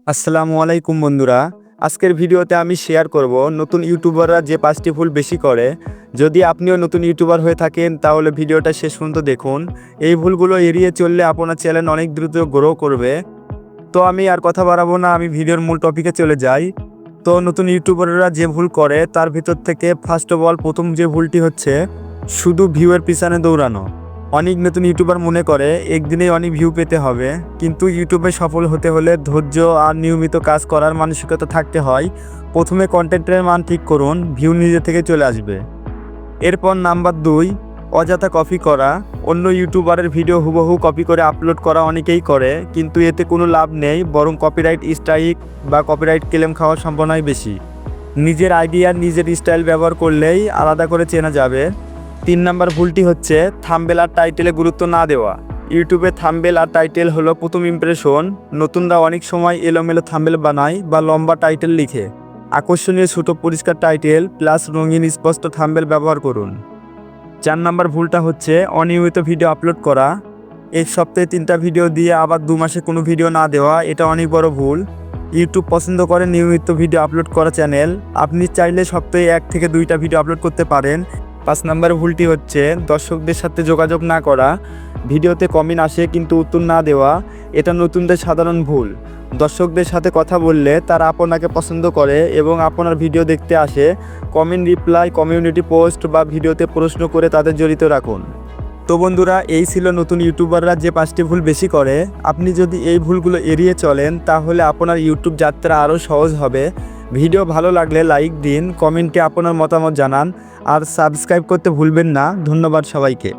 আসসালামু আলাইকুম বন্ধুরা। আজকের ভিডিওতে আমি শেয়ার করব নতুন ইউটিউবাররা যে 5টি ভুল বেশি করে। যদি আপনিও নতুন ইউটিউবার হয়ে থাকেন তাহলে ভিডিওটা শেষ পর্যন্ত দেখুন। এই ভুলগুলো এড়িয়ে চললে আপনার চ্যানেল অনেক দ্রুত গ্রো করবে। তো আমি আর কথা বাড়াবো না, আমি ভিডিওর মূল টপিকে চলে যাই। তো নতুন ইউটিউবাররা যে ভুল করে তার ভিতর থেকে ফার্স্ট অফ অল প্রথম যে ভুলটি হচ্ছে শুধু ভিউয়ের পিছনে দৌড়ানো। অনেক নতুন ইউটিউবার মনে করে একদিনেই অনেক ভিউ পেতে হবে, কিন্তু ইউটিউবে সফল হতে হলে ধৈর্য আর নিয়মিত কাজ করার মানসিকতা থাকতে হয়। প্রথমে কন্টেন্টের মান ঠিক করুন, ভিউ নিজে থেকে চলে আসবে। এরপর নাম্বার 2, অযথা কপি করা। অন্য ইউটিউবারের ভিডিও হুবহু কপি করে আপলোড করা অনেকেই করে, কিন্তু এতে কোনো লাভ নেই, বরং কপিরাইট স্ট্রাইক বা কপিরাইট ক্লেম খাওয়ার সম্ভাবনাই বেশি। নিজের আইডিয়া নিজের স্টাইল ব্যবহার করলেই আলাদা করে চেনা যাবে। 3 নাম্বার ভুলটি হচ্ছে থাম্বনেল আর টাইটেলে গুরুত্ব না দেওয়া। ইউটিউবে থাম্বনেল আর টাইটেল হলো প্রথম ইমপ্রেশন। নতুনরা অনেক সময় এলোমেলো থাম্বনেল বানায় বা লম্বা টাইটেল লিখে। আকর্ষণীয় ছোট পরিষ্কার টাইটেল প্লাস রঙিন স্পষ্ট থাম্বনেল ব্যবহার করুন। 4 নাম্বার ভুলটা হচ্ছে অনিয়মিত ভিডিও আপলোড করা। এক সপ্তাহে 3টা ভিডিও দিয়ে আবার 2 মাসে কোনো ভিডিও না দেওয়া, এটা অনেক বড় ভুল। ইউটিউব পছন্দ করে নিয়মিত ভিডিও আপলোড করা চ্যানেল। আপনি চাইলে সপ্তাহে 1 থেকে 2টা ভিডিও আপলোড করতে পারেন। 5 নাম্বার ভুলটি হচ্ছে দর্শকদের সাথে যোগাযোগ না করা। ভিডিওতে কমেন্ট আসে কিন্তু উত্তর না দেওয়া, এটা নতুনদের সাধারণ ভুল। দর্শকদের সাথে কথা বললে তারা আপনাকে পছন্দ করে এবং আপনার ভিডিও দেখতে আসে। কমেন্ট, রিপ্লাই, কমিউনিটি পোস্ট বা ভিডিওতে প্রশ্ন করে তাদের জড়িত রাখুন। তো বন্ধুরা, এই ছিল নতুন ইউটিউবাররা যে 5টি ভুল বেশি করে। আপনি যদি এই ভুলগুলো এড়িয়ে চলেন তাহলে আপনার ইউটিউব যাত্রা আরও সহজ হবে। ভিডিও ভালো লাগলে লাইক দিন, কমেন্টে আপনার মতামত জানান আর সাবস্ক্রাইব করতে ভুলবেন না। ধন্যবাদ সবাইকে।